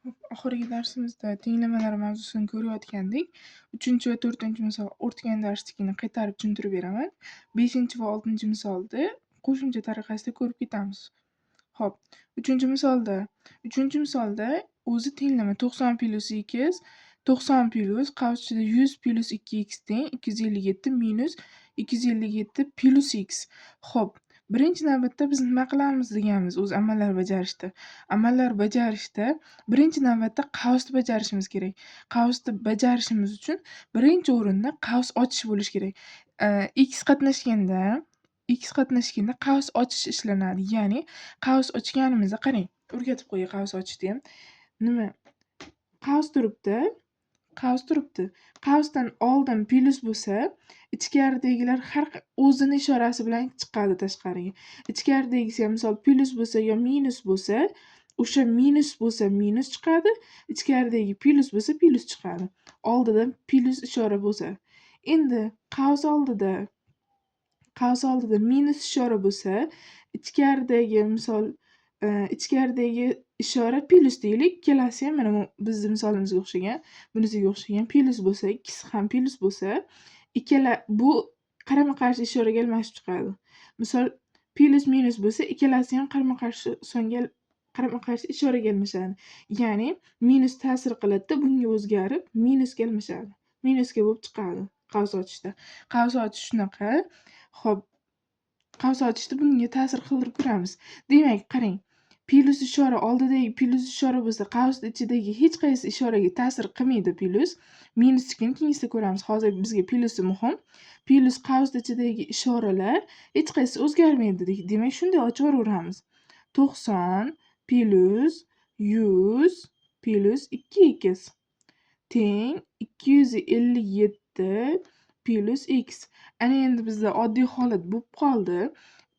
Oxirgi darsimizda tenglamalar mavzusini ko'rayotgandik. 3 va 4 misol o'tgan darsnikini qaytarib tushuntirib beraman. 5 va 6 misolni qo'shimcha tariqasida ko'rib ketamiz. Xo'p, 3-misolda 3-misolda o'zi tenglama 90 + x 90 + qavs ichida 100 + 2x teng 257 minus 257 + x. Xo'p, birinchi navbatda biz nima qilamiz deganmiz o'zi amallar bajarishda. Amallar bajarishda birinchi navbatda qavsni bajarishimiz kerak. Qavsni bajarishimiz uchun birinchi o'rinda qavs ochish bo'lishi kerak. X qatnashganda qavs ochish ishlanadi. Ya'ni qavs ochganimizda qarang, o'rgatib qo'yay qavs ochishni ham. Nima? Qavs turibdi. Qavsdan oldin plus bo'lsa, ichkaridagilar har o'zini ishorasi bilan chiqadi tashqariga. Ichkaridagisi ham misol plus bo'lsa yo minus bo'lsa, o'sha minus bo'lsa minus chiqadi, ichkaridagi plus bo'lsa plus chiqadi. Oldida plus ishora bo'lsa. Endi qavs oldida minus ishora bo'lsa, ichkaridagi misol ichkaridagi ishora plus deylik. Ikkalasi ham mana bu bizni misolimizga o'xshagan, bunisiga o'xshagan plus bo'lsa, ikkisi ham plus bo'lsa, ikkala bu qarama-qarshi ishoraga almashib chiqadi. Misol plus minus bo'lsa, ikkalasi ham qarama-qarshi ishoraga almashadi. Ya'ni minus ta'sir qiladi-da, bunga o'zgarib minusga almashadi. Minusga bo'lib chiqadi qavs ochishda. Qavs ochish shunaqa. Xo'p, qavs ochishda bunga ta'sir qildirib ko'ramiz. Demak, qarang, plus ishora oldidagi plus ishora bo'lsa, qavsni ichidagi hech qaysi ishoraga ta'sir qilmaydi plus. Minusnikini keyingisida ko'ramiz. Hozir bizga plusi muhim. Plus qavsni ichidagi ishoralar hech qaysi o'zgarmaydi. Demak, shunday ochib yuboraveramiz. 90 plus 100 plus 2x teng 257 plus x. Ana endi bizda oddiy holat bo'lib qoldi.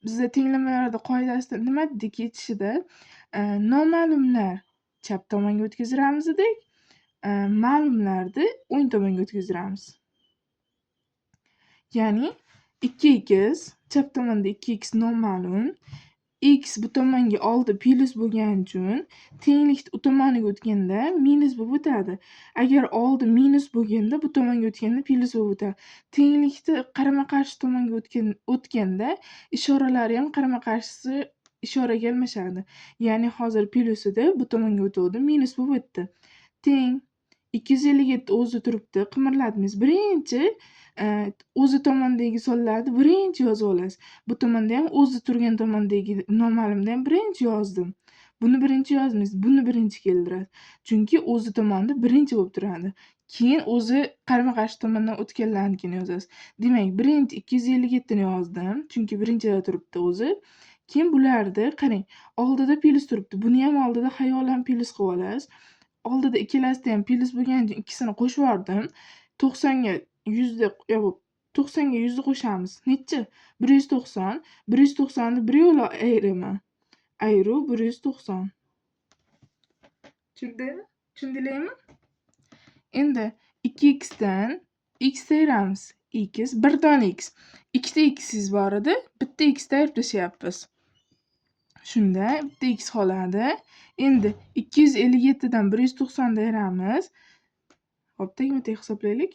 Bizda tenglamalarda qoidasida nima dedik ketishida? Noma'lumlar chap tomonga o'tkazamiz dedik. Ma'lumlarni o'ng tomonga o'tkazamiz. Ya'ni 2x, chap tomonda 2x noma'lum, x bu tomonga oldi plus bo'lgani uchun tenglikni u tomoniga o'tganda minus bo'lib o'tadi. Agar oldi minus bo'lganda bu tomonga o'tganda plus bo'lib o'tadi. Tenglikni qarama-qarshi tomonga o'tganda ishoralari ham qarama-qarshisi ishoraga almashadi. Ya'ni hozir plus edi, bu tomonga o'tdi, minus bo'lib o'tdi. Teng 257 o'zi turibdi, qimirlatmaysiz. Birinchi o'zi tomondagi sonlarni birinchi yozib olasiz. Bu tomonda ham o'zi turgan tomondagi noma'lumni ham birinchi yozdim. Buni birinchi yozmaysiz, buni birinchi keltirasiz. Chunki o'zi tomonda birinchi bo'lib turadi. Keyin o'zi qarama-qarshi tomondan o'tganlarnikini yozasiz. Demak, birinchi 257 ni yozdim, chunki birinchida turibdi o'zi. Keyin bularni qarang, oldida plus turibdi. Buni ham oldida xayolan plus qilib olasiz. Oldida ikkalasida ham plus bo'lgani uchun ikkisini qo'shib yubordim. 90 ga 100 ni 90 ga 100 ni qo'shamiz. Nechi? 190. 190 ni bir yo'la ayiraman. Ayiruv 190. Tushundinglarmi? Endi 2x dan x ayiramiz. X, bir dona x. Ikkita x'ingiz bor edi, bitta x ni ayirib tashlayapmiz. Shunda bitta x qoladi. Endi 257 dan 190 ni ayiramiz. Xo'p, tagma-tag hisoblaylik.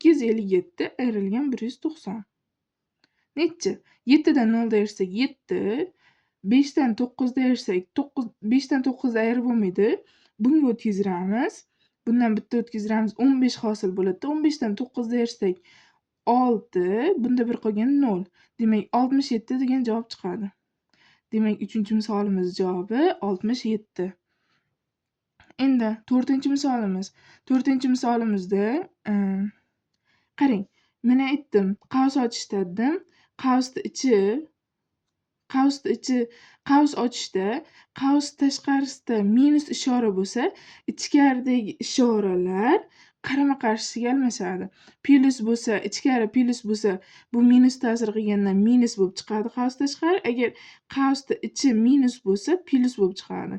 257 ayrilgan 190. Nechi? 7 dan 0 ni ayirsak 7, 5 dan 9 ni ayirsak 9, 5 dan 9 ni ayirib bo'lmaydi. Bunga o'tkazamiz. Bundan bitta o'tkazamiz, 15 hosil bo'ladi. 15 dan 9 ni ayirsak 6, bunda bir qolgan 0. Demak, 67 degan javob chiqadi. Demak, 3-misolimiz javobi 67. Endi 4-misolimiz. 4-misolimizda qarang, men aytdim, qavs ochishda dedim. Qavs ochishda qavs tashqarisida minus ishora bo'lsa, ichkaridagi ishoralar qarama-qarshisiga almashadi. Plus bo'lsa, ichkari plus bo'lsa, bu minus ta'sir qilgandan minus bo'lib chiqadi qavs tashqari. Agar qavsda ichi minus bo'lsa, plus bo'lib chiqadi.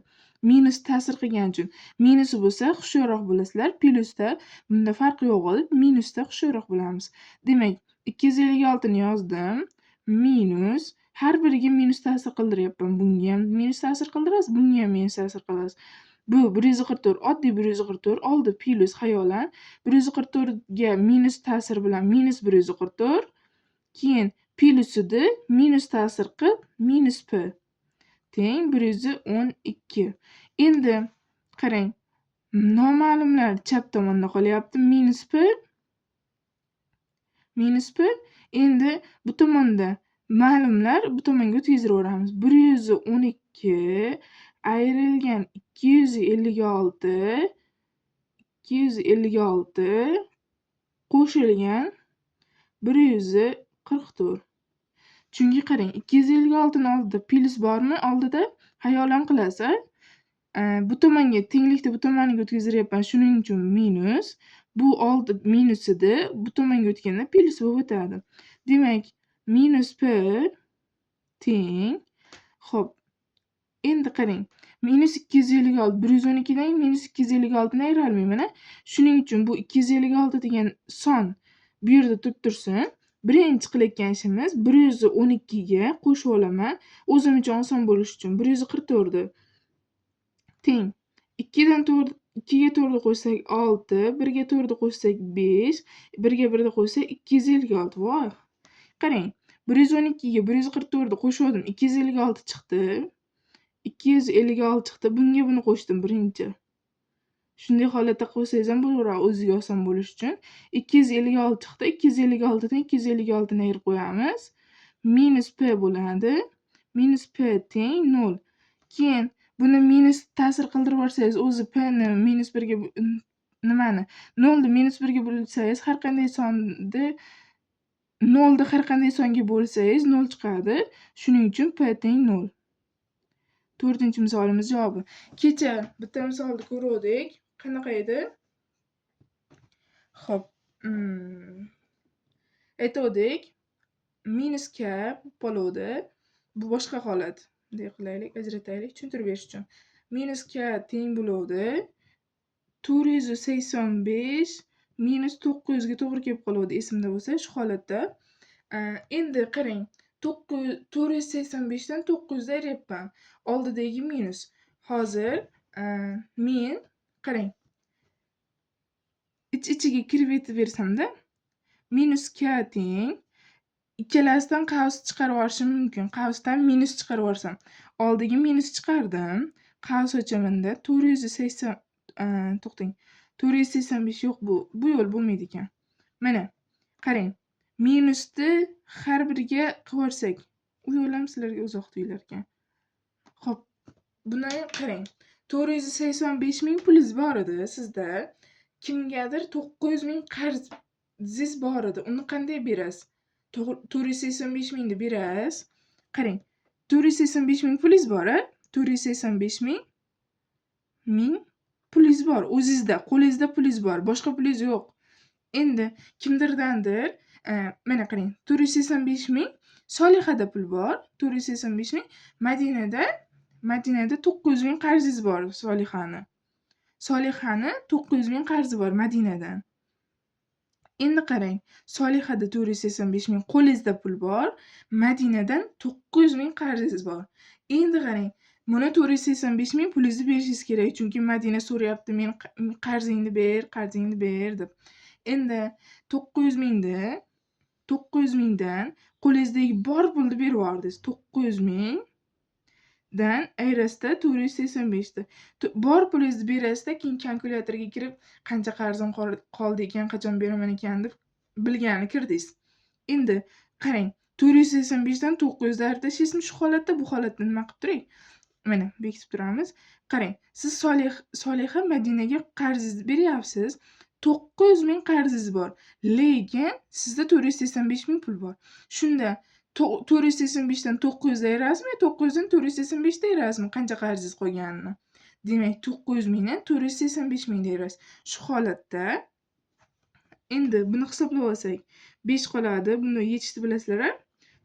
Minus ta'sir qilgani uchun minusi bo'lsa hushyorroq bo'lasizlar. Plusda bunda farqi yo'q edi, minusda hushyorroq bo'lamiz. Demak, 256 ni yozdim. Minus, har biriga minus ta'sir qildiryapman. Bunga ham minus ta'sir qildirasiz, bunga ham minus ta'sir qilasiz. Bu 144 oddiy 144 oldi plyus xayolan 144 ga minus ta'sir bilan minus 144 keyin plyusida minus ta'sir qilib minus p teng 112. Endi qarang, noma'lumlar chap tomonda qolyapti minus p. Endi bu tomonda ma'lumlar bu tomonga o'tkazaveramiz. 112 ayrilgan 256 qo'shilgan 144. Chunki qarang, 256 ni oldida plyus bormi? Oldida xayolan qilasiz. Bu tomonga tenglikni bu tomoniga o'tkaziryapman, shuning uchun minus. Bu oldi minus edi, bu tomonga o'tganda plyus bo'lib o'tadi. Demak, minus p teng. Xo'p, endi qarang. Minus 256 112 dan minus 256 ni ayira olmayman. Shuning uchun bu 256 degan son bu yerda turib tursin. Birinchi qilayotgan ishimiz 112 ga qo'shib olaman. O'zim uchun oson bo'lishi uchun 144 teng 2 ga 4 qo'shsak 6, 1 ga 4 qo'shsak 5, 1 ga 1 qo'shsak 256. Voy. Qarang, 112 ga 144 qo'shdim, 256 chiqdi. 256 chiqdi. Bunga buni qo'shdim birinchi. Shunday holatda qo'ysangiz ham bo'laveradi, o'ziga oson bo'lish uchun. 256 chiqdi. 256 dan 256 ni ayirib qo'yamiz. Minus p bo'ladi. Minus p teng 0. Keyin buni minus ta'sir qildirib yuborsangiz, o'zi p ni minus 1 ga nimani 0 ni minus 1 ga bo'lsangiz, har qanday sonni 0 ni har qanday songa bo'lsangiz 0 chiqadi. Shuning uchun p teng 0. 4-misolimiz javobi. Kecha bitta misolni ko'rdik. Qanaqa edi? Xo'p, aytdik. Minus k bo'ladi. Bu boshqa holat. Bunday qilaylik, ajrataylik, tushuntirib berish uchun. Minus k teng bo'ladi 485 minus 900 ga to'g'ri kelib qoladi, esimda bo'lsa, shu holatda. Endi qarang, 485 dan 900 ni ayryapman. Oldidagi minus. Hozir men qarang, ich-ichiga kirib yetib bersam-da, minus k teng ikkalasidan qavs chiqarib olishim mumkin. Qavsdan minus chiqarib olsam, oldiga minus chiqardim. Qavs ochamanda 480 to'xtang. 485 yo'q, bu yo'l bo'lmaydi ekan. Mana, qarang. Minusni har biriga qilib olsak, u yo'l ham sizlarga uzoq tuyular ekan. Xo'p, buni qarang. 485 ming pulingiz bor edi sizda. Kimgadir 900 ming qarzingiz bor edi. Uni qanday berasiz? 485 mingni berasiz. Qarang, 485 ming pulingiz bor-a? 485 ming pulingiz bor. O'zingizda, qo'lingizda pulingiz bor, boshqa pulingiz yo'q. Endi kimdirdandir, mana qarang, 485 ming Solihada pul bor. 485 ming Madinada 900 ming qarzingiz bor Solihani. 900 ming qarzi bor Madinadan. Endi qarang, Solihada 485 ming qo'lingizda pul bor, Madinadan 900 ming qarzingiz bor. Endi qarang, buni 485 ming pulingizni berishingiz kerak, chunki Madina so'rayapti, men qarzingni ber deb. Endi 900 mingdan qo'lingizdagi bor pulni berib yubordingiz. 900 mingdan ayrasizda 485 ni. Bor pulingizni berasizda, keyin kalkulyatorga kirib qancha qarzim qoldi ekan, qachon beraman ekan deb bilgani kirdingiz. Endi qarang, 485 dan 900 ni ayirib tashlaysiz. Shu holatda bu holatda nima qilib turing? Mana bekitib turamiz. Qarang, siz Soliha Madinaga qarzingizni beryapsiz. 900 ming qarzingiz bor. Lekin sizda 485 ming pul bor. Shunda 485 dan 900 ayirasizmi? 900 dan 485 ni ayirasizmi? Qancha qarzingiz qolganini? Demak, 900 mingdan 485 mingni ayirasiz. Shu holatda endi buni hisoblab olsak, 5 qoladi. Buni yechishni bilasizlar-a?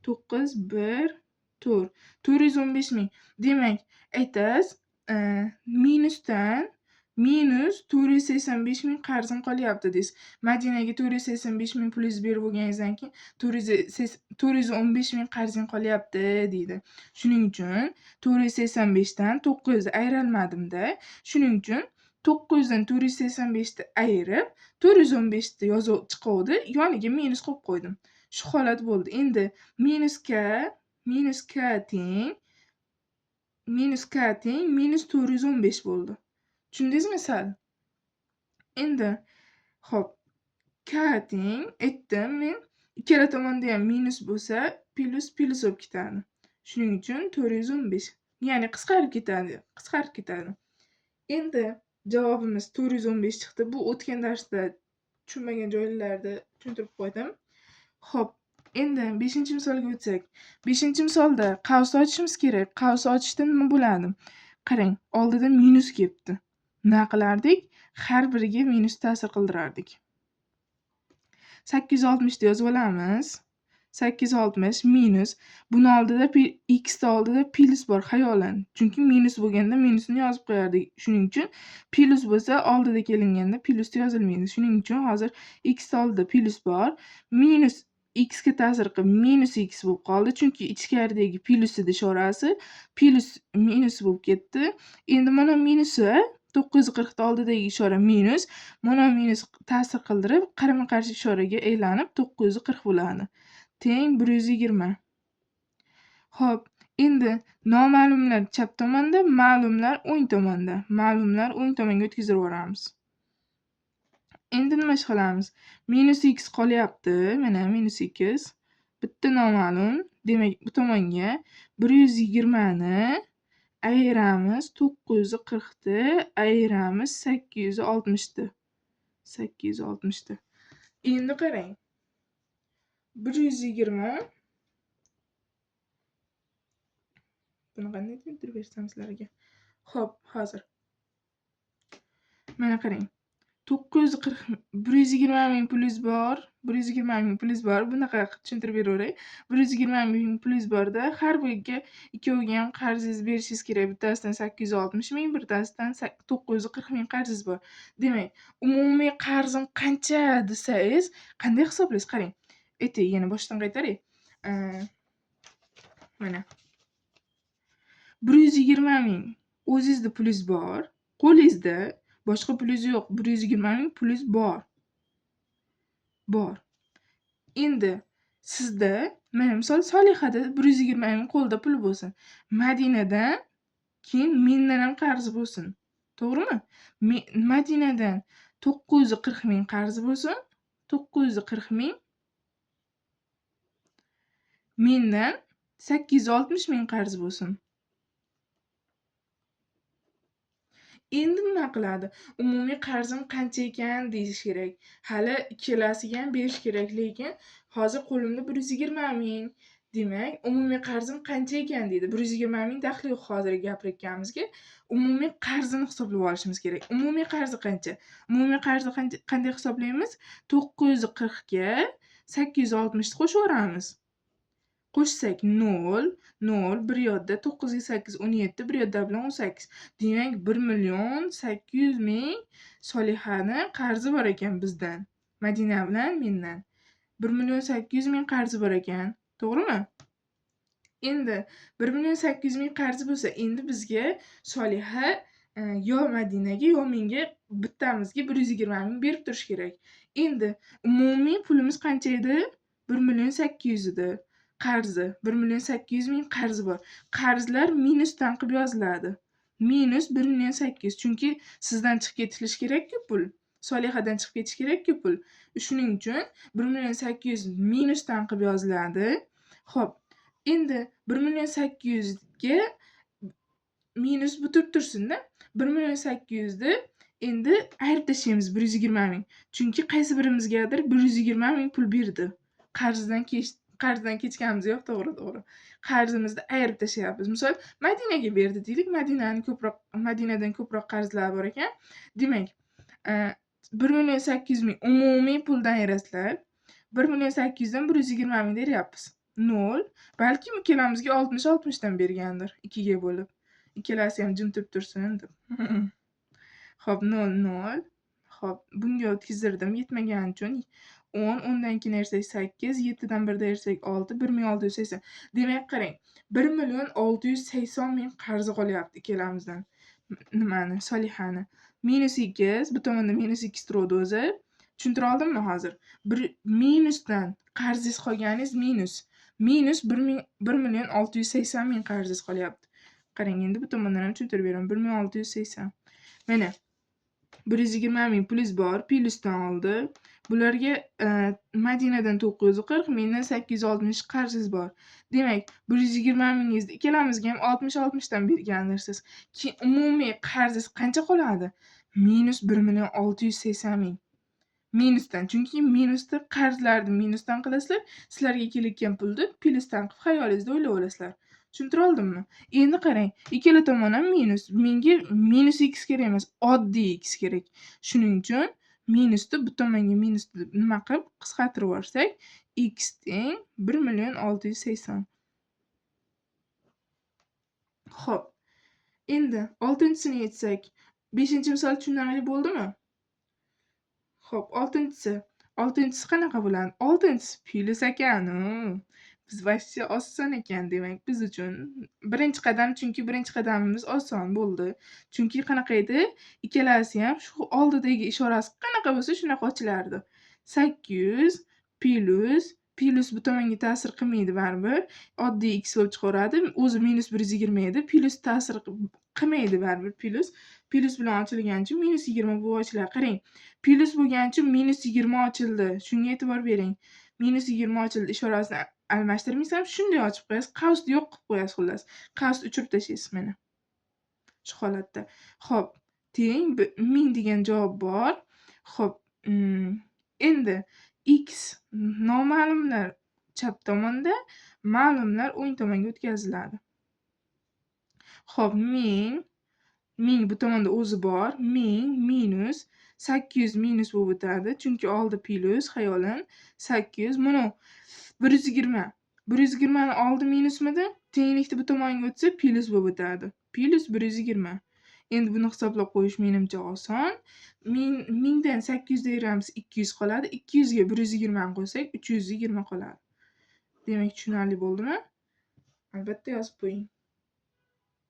9 1 4 415 ming. Demak, aytasiz, minusdan minus 485 ming qarzim qolyapti deysiz. Madinaga 485 ming pulingizni berib bo'lganingizdan keyin 415 ming qarzing qolyapti deydi. Shuning uchun 485 dan 900 ayrilmadimda. Shuning uchun 900 dan 485 ni ayirib 415 ni yozib chiquvdi, yoniga minus qo'yib qo'ydim. Shu holat bo'ldi. Endi minus k teng minus 415 bo'ldi. Tushundingizmi sal? Endi hop, k teng aytdim men, ikkala tomonda ham minus bo'lsa, plus bo'lib ketadi. Shuning uchun 415, ya'ni qisqarib ketadi. Endi javobimiz 415 chiqdi. Bu o'tgan darsda tushunmagan joylarda tushuntirib qo'ydim. Hop, endi 5-misolga o'tsak. 5-misolda qavs ochishimiz kerak. Qavs ochishda nima bo'ladi? Qarang, oldida minus kelibdi. Nima qilardik? Har biriga minus ta'sir qildirardik. 860 ni yozib olamiz. 860 minus. Buni oldida x ta oldida plus bor, xayolan. Chunki minus bo'lganda minusni yozib qo'yardik. Shuning uchun plus bo'lsa oldida kelinganda plus yozilmaydi. Shuning uchun hozir x ta oldida plus bor. Minus x ga ta'sir qilib minus x bo'lib qoldi. Chunki ichkaridagi plus edi ishorasi. Plus minus bo'lib ketdi. Endi mana minusi 940 ta oldidagi ishora minus. Mana minus ta'sir qildirib qarama-qarshi ishoraga aylanib 940 bo'ladi. Teng 120. Xo'p, endi noma'lumlar chap tomonda, ma'lumlar o'ng tomonda. Ma'lumlar o'ng tomonga o'tkazib yuboramiz. Endi nima ish qilamiz? Minus x qolyapti. Mana minus x. Bitta noma'lum. Demak, bu tomonga 120 ni ayiramiz 940 ni, ayiramiz 860 ni. 860 ni. Endi qarang. 120. Buni qanday tushuntirib bersam sizlarga? Xo'p, hozir. Mana qarang. 120 ming pulingiz bor. 120 ming pulingiz bor. Bunaqa tushuntirib beraveray. 120 ming pulingiz borda, har biriga ikkoviga ham qarzingiz berishingiz kerak. Bittasidan 860 ming, bittasidan 940 ming qarzingiz bor. Demak, umumiy qarzim qancha desangiz, qanday hisoblaysiz? Qarang. Aytay, yana boshdan qaytaray. Mana 120 ming o'zingizda pulingiz bor, qo'lingizda boshqa pulingiz yo'q. 120 ming pulingiz bor. Endi sizda, mana misol Solihada 120 ming qo'lda pul bo'lsin. Madinadan keyin mendan ham qarzi bo'lsin. To'g'rimi? Madinadan 940 ming qarzi bo'lsin. 940 ming. Mendan 860 ming qarzi bo'lsin. Endi nima qiladi? Umumiy qarzim qancha ekan deyish kerak. Hali ikkalasiga ham berish kerak, lekin hozir qo'limda 120 ming. Demak, umumiy qarzim qancha ekan deydi. 120 ming daxli yo'q hozir gapirayotganimizga. Umumiy qarzini hisoblab olishimiz kerak. Umumiy qarzi qancha? Umumiy qarzni qanday hisoblaymiz? 940 ga 860 ni qo'shib yuboramiz. Qo'shsak 0, bir yoqda 9 ga 8 17, bir yoqda bilan 18. Demak, 1.800.000 Solihani qarzi bor ekan bizdan. Madina bilan mendan. 1.800.000 qarzi bor ekan. To'g'rimi? Endi 1.800.000 qarzi bo'lsa, endi bizga Soliha yo Madinaga yo menga bittamizga 120 ming berib turish kerak. Endi umumiy pulimiz qancha edi? 1.800.000 edi. Qarzi 1.800.000 qarzi bor. Qarzlar minusdan qilib yoziladi. Minus 1.800.000. Chunki sizdan chiqib ketilishi kerak-ku pul. Solihadan chiqib ketish kerak-ku pul. Shuning uchun 1.800.000 minusdan qilib yoziladi. Xo'p, endi 1.800.000 ga minus bitib tursin-da. 1.800.000 ni endi ayirib tashlaymiz 120 ming. Chunki qaysi birimizgadir 120 ming pul berdi. Qarzdan kechganimiz yo'q, to'g'ri. Qarzimizni ayirib tashlayapmiz. Misol, Madinaga berdi deylik. Madinadan ko'proq qarzlar bor ekan. Demak, 1.800.000 umumiy puldan ayirasizlar. 1.800 dan 120 ming beryapmiz. 0. Balki ikkalamizga 60 dan bergandir, 2 ga bo'lib. Ikkalasi ham jim turib tursin deb. Hop, 0, hop, bunga o'tkazdirdim yetmagani uchun 10, 10dan keyin ayirsak 8, 7dan 1 ayirsak 6, 1680. Demak, qarang, 1,680,000 qarzi qolyapti ikkalamizdan. Nimani? Solixani. -2, bu tomonda -2 turuvdi o'zi. Tushuntira oldimmi hozir? Minusdan qarzingiz qolganingiz minus. Minus 1,680,000 qarzingiz qolyapti. Qarang, endi bu tomondan ham tushuntirib beraman. 1,680. Mana 120,000 plyus bor, plyusdan oldi. Bularga Madinadan 940, mendan 860 qarzingiz bor. Demak, 120,000 ikkalamizga ham 60-60 dan bergandirsiz. Keyin umumiy qarzingiz qancha qoladi? Minus 1,680,000. Minusdan. Chunki minusda qarzlarni minusdan qilasizlar, sizlarga kelayotgan pulni plyusdan qilib xayolingizda o'ylab olasizlar. Tushuntira oldimmi? Endi qarang, ikkala tomon ham minus. Menga minus x kerak emas, oddiy x kerak. Shuning uchun minusni bu tomonga minusni nima qilib qisqartirib yuborsak, x teng 1,680,000. Xo'p. Endi 6-sini yechsak, 5-misol tushunarli bo'ldimi? Xo'p, 6-si qanaqa bo'ladi? 6-si plyus ekan. Biz voобще oson ekan demak biz uchun. Chunki birinchi qadamimiz oson bo'ldi. Chunki qanaqa edi? Ikkalasi ham shu oldidagi ishorasi qanaqa bo'lsa shunaqa ochilardi. 800 plyus bu tomonga ta'sir qilmaydi baribir. Oddiy x bo'lib chiqaveradi. O'zi -120 edi. Plyus ta'sir qilmaydi baribir plyus. Plyus bilan ochilgani uchun -20 bo'lib ochiladi. Qarang, plyus bo'lgani uchun -20 ochildi. Shunga e'tibor bering. -20 ochildi ishorasini almashtirmaysiz, shunday ochib qo'yasiz. Qavsni yo'q qilib qo'yasiz xullas. Qavsni o'chirib tashlaysiz mana. Shu holatda. Xo'p, teng 1000 degan javob bor. Xo'p, endi x noma'lumlar chap tomonda, ma'lumlar o'ng tomonga o'tkaziladi. Xo'p, 1000 bu tomonda o'zi bor. 1000 minus 800 minus bo'lib o'tadi. Chunki oldi plyus, xayolan 800. Mana 120. 120 ni oldi minusmidi? Tenglikni bu tomonga o'tsa plyus bo'lib o'tadi. Plyus 120. Endi buni hisoblab qo'yish menimcha oson. 1000 dan 800 ayiramiz 200 qoladi. 200 ga 120 ni qo'ysak 320 qoladi. Demak, tushunarli bo'ldimi? Albatta yozib qo'ying.